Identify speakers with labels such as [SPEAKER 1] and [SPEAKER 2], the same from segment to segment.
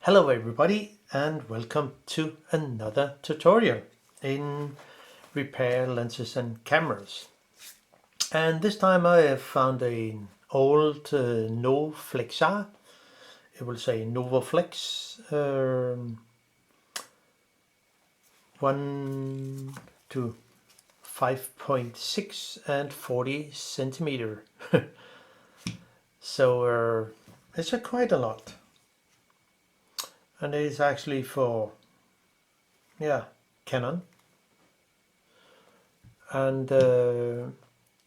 [SPEAKER 1] Hello everybody and welcome to another tutorial in repair lenses and cameras. And this time I have found an old NOFLEXAR, it will say Novoflex 1 to 5.6 and 40 centimeter. So it's quite a lot. And it is actually for Canon, and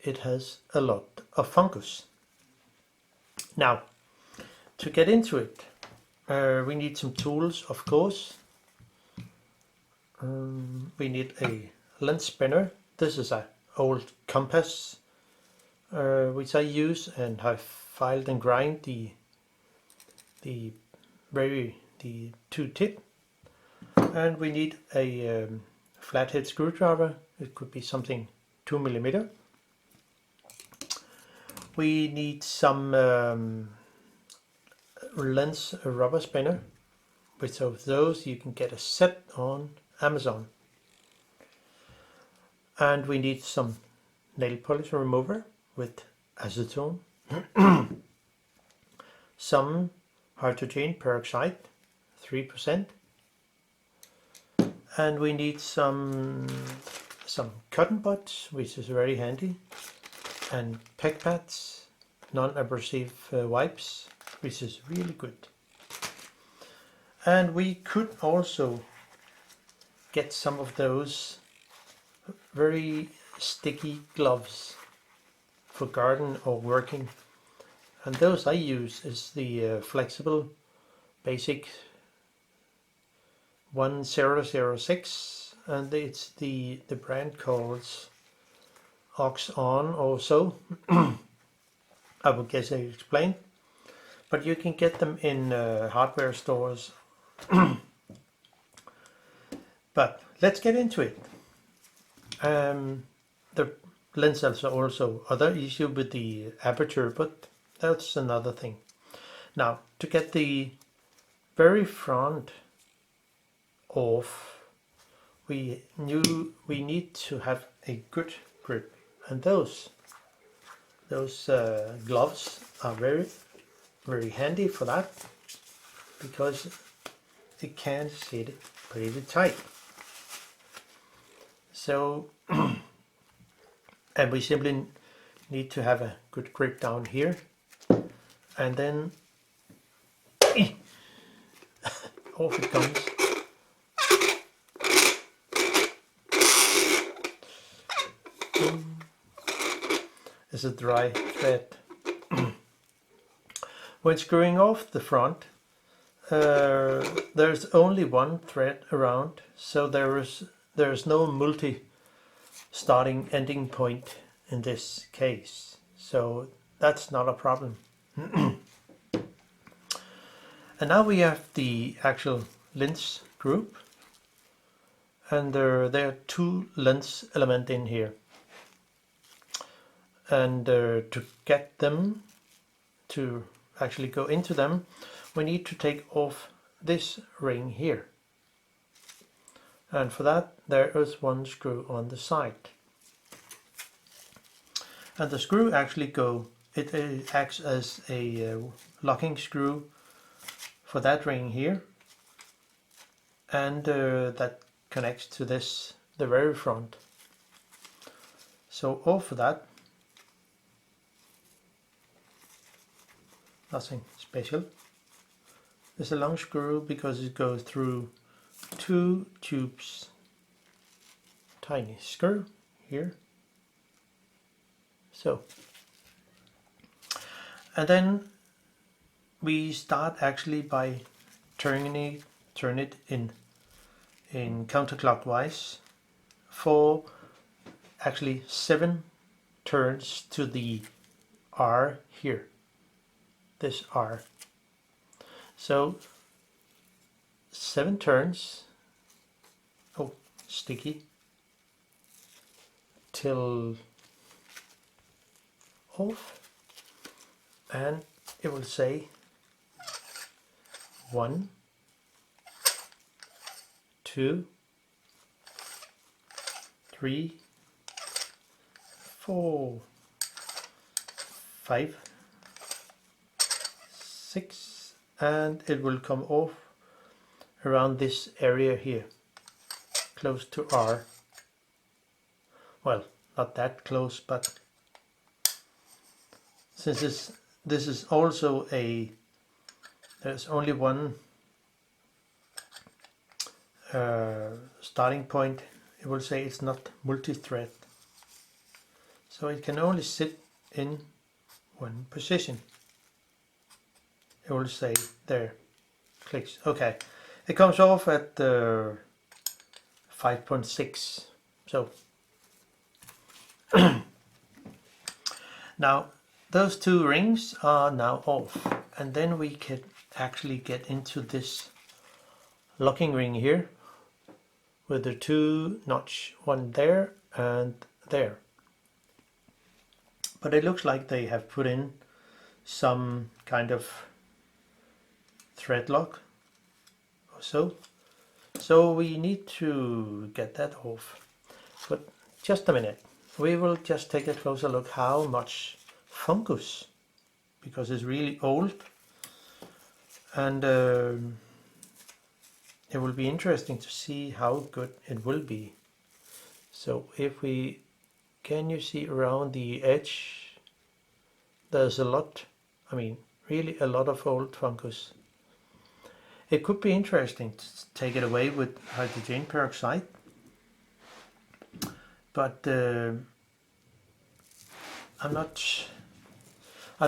[SPEAKER 1] it has a lot of fungus. Now, to get into it, we need some tools, of course. We need a lens spinner. This is an old compass which I use and have filed and grind the two tip, and we need a flathead screwdriver. It could be something 2 millimeter. We need some lens rubber spinner, which of those you can get a set on Amazon. And we need some nail polish remover with acetone, some hydrogen peroxide 3%, and we need some cotton buds, which is very handy, and PEC-PADs, non-abrasive wipes, which is really good. And we could also get some of those very sticky gloves for garden or working, and those I use is the flexible basic 1006, and it's the brand calls Ox-On or so. I would guess I explained, but you can get them in hardware stores. But let's get into it. The lens has also other issue with the aperture, but that's another thing. Now, to get the very front off, we need to have a good grip, and those gloves are very handy for that, because it can sit pretty tight. So and we simply need to have a good grip down here, and then off it comes. It's a dry thread. When screwing off the front, there's only one thread around, so there is no multi starting ending point in this case, so that's not a problem. And now we have the actual lens group, and there are two lens elements in here, and to get them to actually go into them, we need to take off this ring here, and for that there is one screw on the side, and the screw actually it acts as a locking screw for that ring here, and that connects to the very front. So off of that, nothing special. There's a long screw because it goes through two tubes. Tiny screw here. So, and then we start actually by turn it in counterclockwise for actually 7 turns to the R here. This R. So 7 turns, sticky, till off, and it will say 1, 2, 3, 4, 5, 6, and it will come off around this area here, close to R. Well, not that close, but since this is also there's only one starting point, it will say it's not multi-thread. So it can only sit in one position. It will say there, clicks. Okay, it comes off at 5.6. So now those two rings are now off, and then we can actually get into this locking ring here with the two notch, one there and there. But it looks like they have put in some kind of thread lock or so. So we need to get that off. But just a minute. We will just take a closer look how much Fungus, because it's really old, and it will be interesting to see how good it will be. So if we, can you see around the edge, there's a lot, I mean really a lot of old Fungus. It could be interesting to take it away with hydrogen peroxide, but I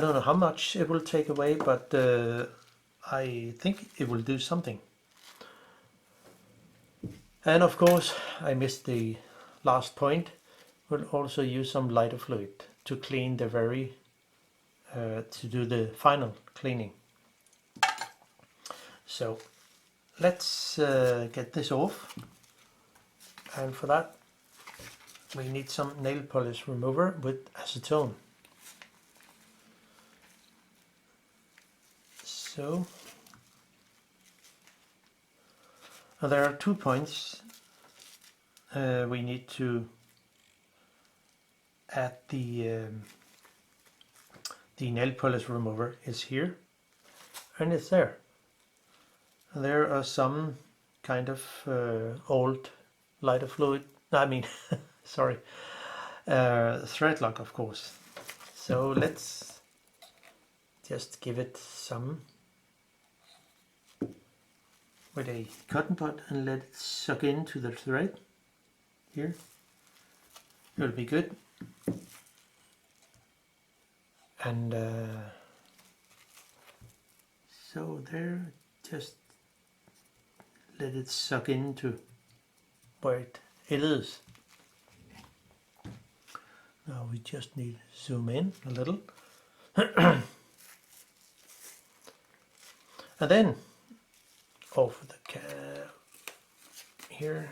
[SPEAKER 1] don't know how much it will take away, but I think it will do something. And of course, I missed the last point. We'll also use some lighter fluid to clean the to do the final cleaning. So let's get this off, and for that we need some nail polish remover with acetone. So there are 2 points we need to add. The nail polish remover is here, and it's there. There are some kind of old lighter fluid, I mean sorry, thread lock, of course. So let's just give it some with a cotton bud and let it suck into the thread here. It will be good. And so there, just let it suck into where it is. Now we just need to zoom in a little. And then off the cap here,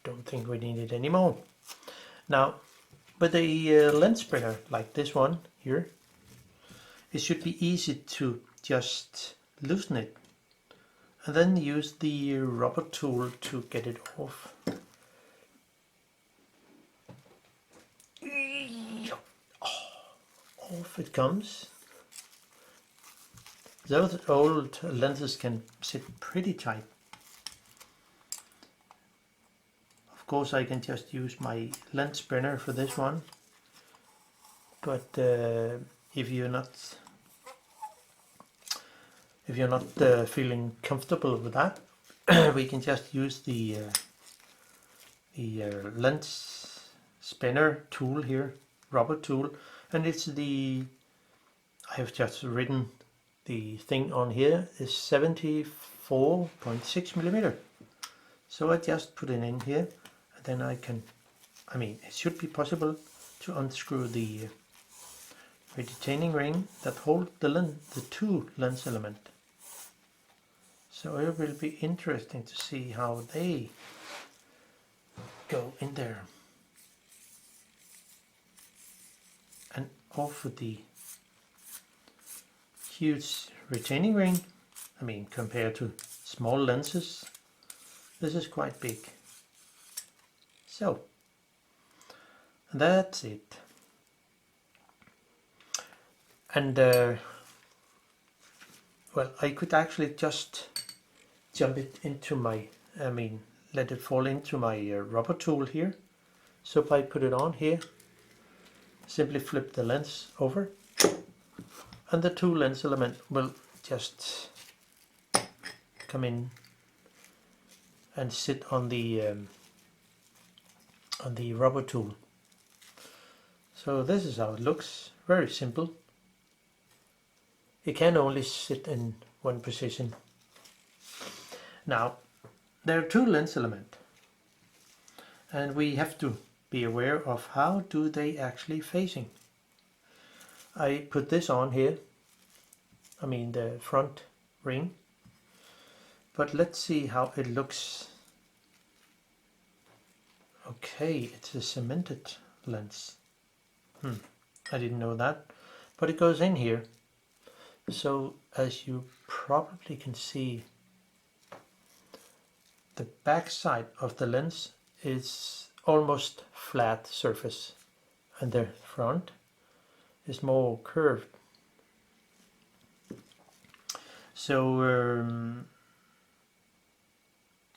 [SPEAKER 1] don't think we need it anymore. Now with a lens spinner like this one here, it should be easy to just loosen it and then use the rubber tool to get it off. Off it comes. Those old lenses can sit pretty tight. Of course I can just use my lens spinner for this one, but if you're not feeling comfortable with that, we can just use the lens spinner tool here, rubber tool, and it's I have just written the thing on here is 74.6 millimeter. So I just put it in here, and then it should be possible to unscrew the retaining ring that hold the two lens element. So it will be interesting to see how they go in there. And off with the huge retaining ring, compared to small lenses, This is quite big. So that's it. And well, I could actually just jump it into my, let it fall into my rubber tool here. So if I put it on here, simply flip the lens over, and the two lens element will just come in and sit on the rubber tool. So this is how it looks. Very simple. It can only sit in one position. Now there are two lens elements, and we have to be aware of how do they actually facing. I put this on here, the front ring, but let's see how it looks. Okay, it's a cemented lens. I didn't know that, but it goes in here. So as you probably can see, the back side of the lens is almost flat surface, and the front is more curved. So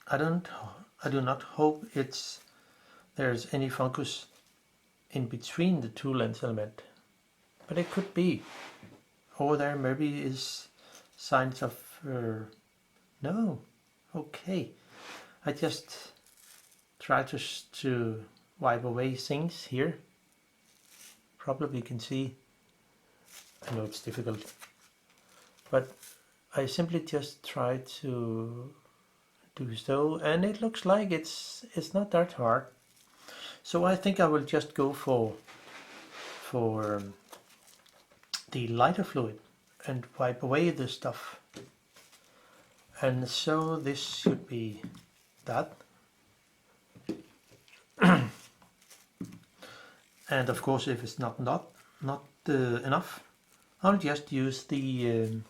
[SPEAKER 1] I do not hope there's any fungus in between the two lens element, but it could be. Or there maybe is signs of no. Okay, I just try to wipe away things here. Probably you can see. I know it's difficult, but I simply just try to do so, and it looks like it's not that hard. So I think I will just go for the lighter fluid and wipe away the stuff. And so this should be that. And of course, if it's not enough, I'll just use the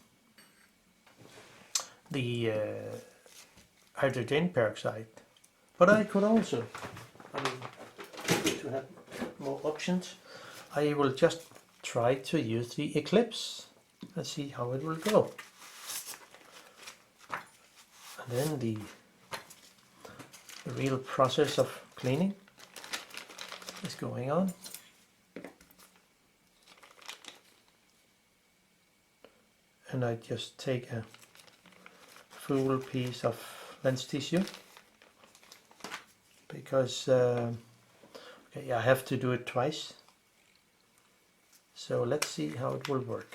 [SPEAKER 1] hydrogen peroxide. But I could also, to have more options, I will just try to use the Eclipse and see how it will go. And then the real process of cleaning is going on. And I just take a full piece of lens tissue because okay, I have to do it twice. So let's see how it will work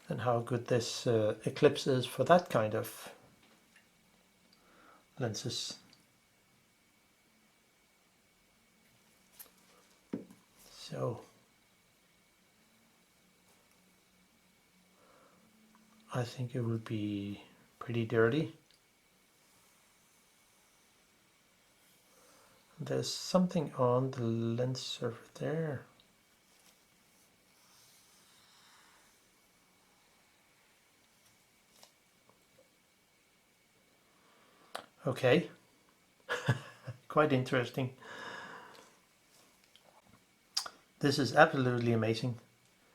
[SPEAKER 1] and how good this Eclipse is for that kind of lenses. So I think it will be pretty dirty. There's something on the lens surface there. Okay, quite interesting. This is absolutely amazing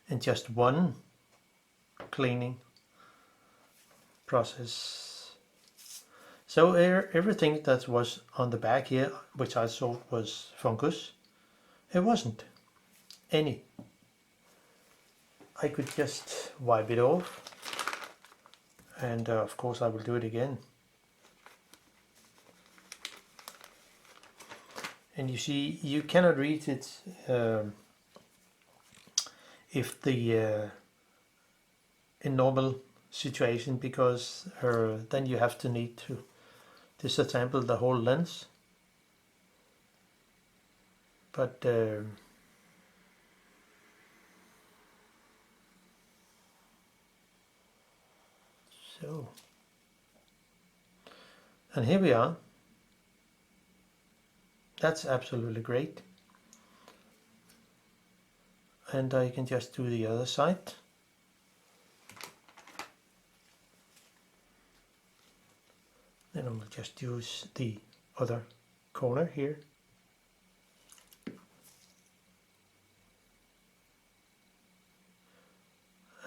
[SPEAKER 1] in just one cleaning process. So everything that was on the back here, which I thought was fungus, it wasn't any. I could just wipe it off, and of course I will do it again. And you see, you cannot read it if the in normal situation, because then you have to need to disassemble the whole lens. But so, and here we are. That's absolutely great. And I can just do the other side. Then I will just use the other corner here.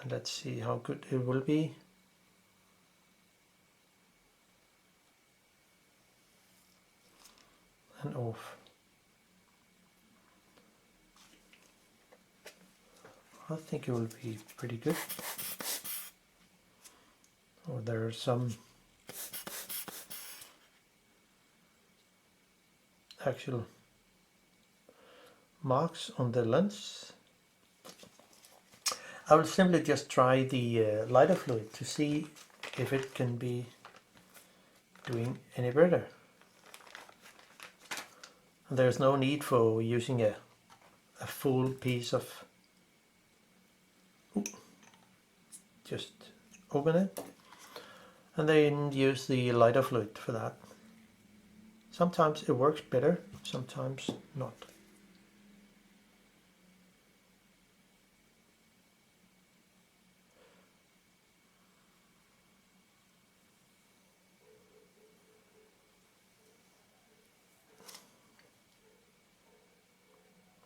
[SPEAKER 1] And let's see how good it will be. And off. I think it will be pretty good. Oh, there are some actual marks on the lens. I will simply just try the lighter fluid to see if it can be doing any better. And there's no need for using a full piece of, just open it and then use the lighter fluid for that. Sometimes it works better, sometimes not.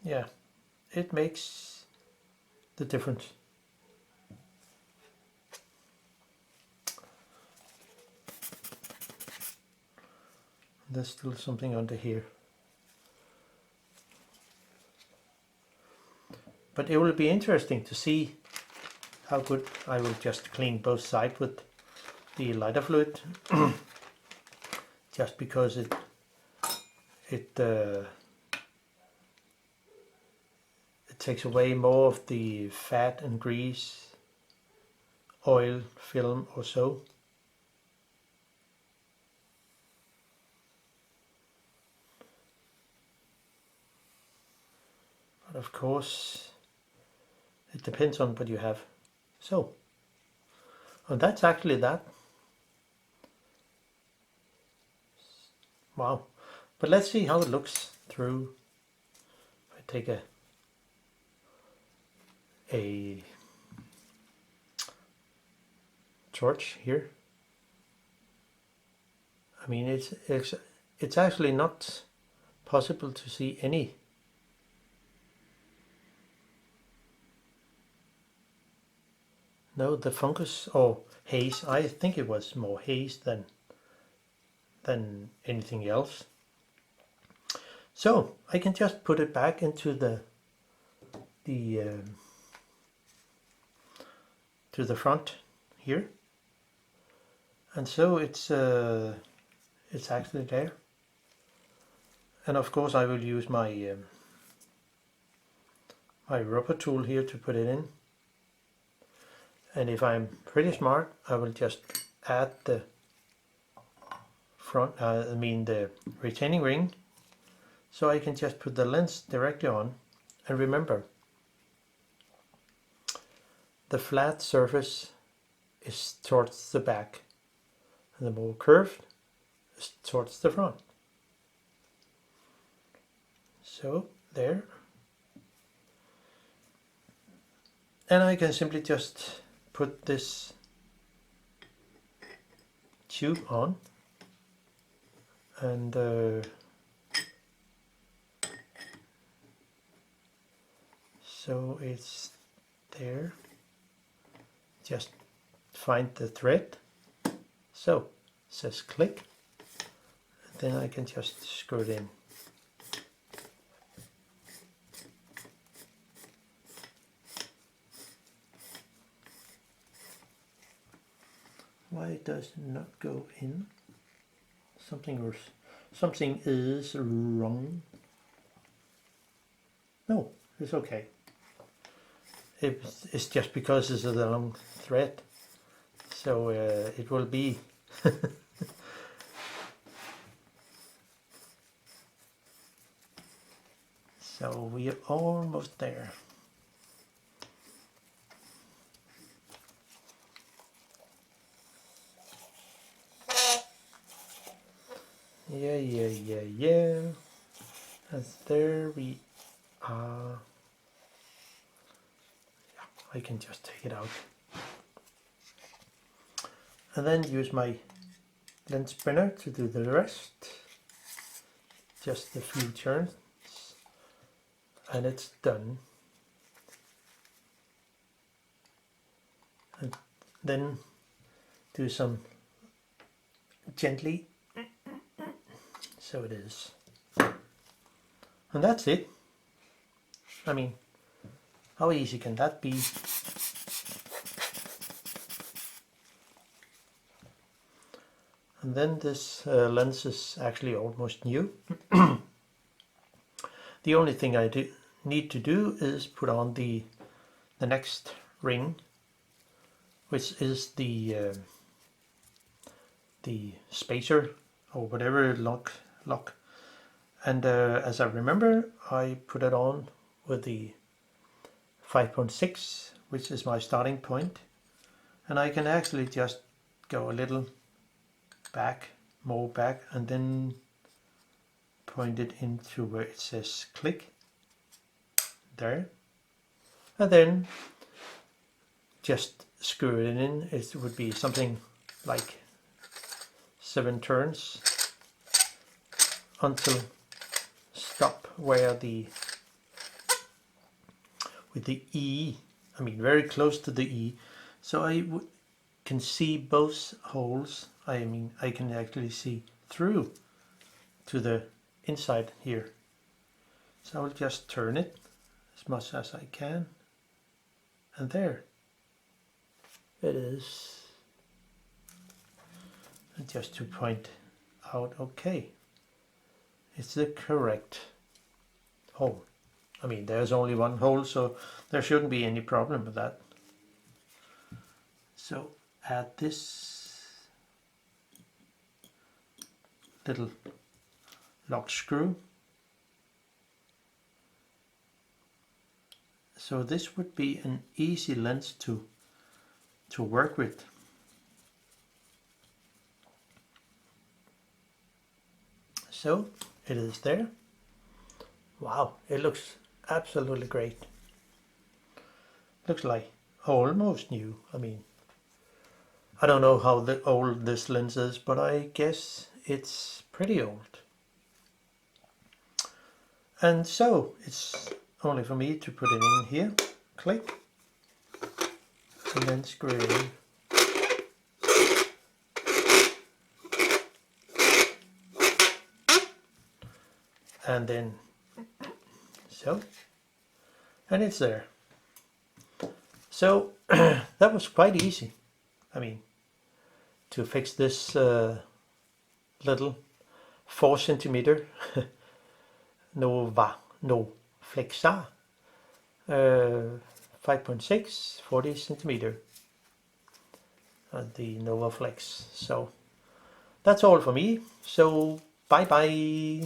[SPEAKER 1] Yeah, it makes the difference. There's still something under here. But it will be interesting to see how good. I will just clean both sides with the lighter fluid, just because it takes away more of the fat and grease, oil, film or so. But of course, it depends on what you have. So, and that's actually that. Wow. But let's see how it looks through. If I take a torch here. I mean, it's actually not possible to see any. No, the fungus or haze. I think it was more haze than anything else. So I can just put it back into to the front here, and so it's actually there. And of course I will use my my rubber tool here to put it in. And if I'm pretty smart, I will just add the front, the retaining ring, so I can just put the lens directly on. And remember, the flat surface is towards the back, and the more curved is towards the front. So there. And I can simply just put this tube on, and so it's there. Just find the thread. So it says click, and then I can just screw it in. Why does it not go in? Something is wrong. No, it's okay. It's just because it's a long thread, so it will be. So we are almost there. Yeah. And there we are. Yeah, I can just take it out. And then use my lens spinner to do the rest. Just a few turns and it's done. And then do some gently, so it is. And that's it. I mean, how easy can that be? And then this lens is actually almost new. The only thing I need to do is put on the next ring, which is the spacer or whatever lock. And as I remember, I put it on with the 5.6, which is my starting point, and I can actually just go a little back, more back, and then point it into where it says click there, and then just screw it in. It would be something like 7 turns until stop where with the E, I mean very close to the E, so I can see both holes. I mean I can actually see through to the inside here. So I will just turn it as much as I can, and there it is. And just to point out, okay, it's the correct hole. I mean, there's only one hole, so there shouldn't be any problem with that. So add this little lock screw. So this would be an easy lens to work with. So it is there. Wow, it looks absolutely great. Looks like almost new. I mean, I don't know how old this lens is, but I guess it's pretty old. And so it's only for me to put it in here, click, and then screw it in. And then so, and it's there. So that was quite easy. I mean, to fix this little 4 centimeter NovofleXAR 5.6 40 centimeter the Novoflex. So that's all for me. So bye bye.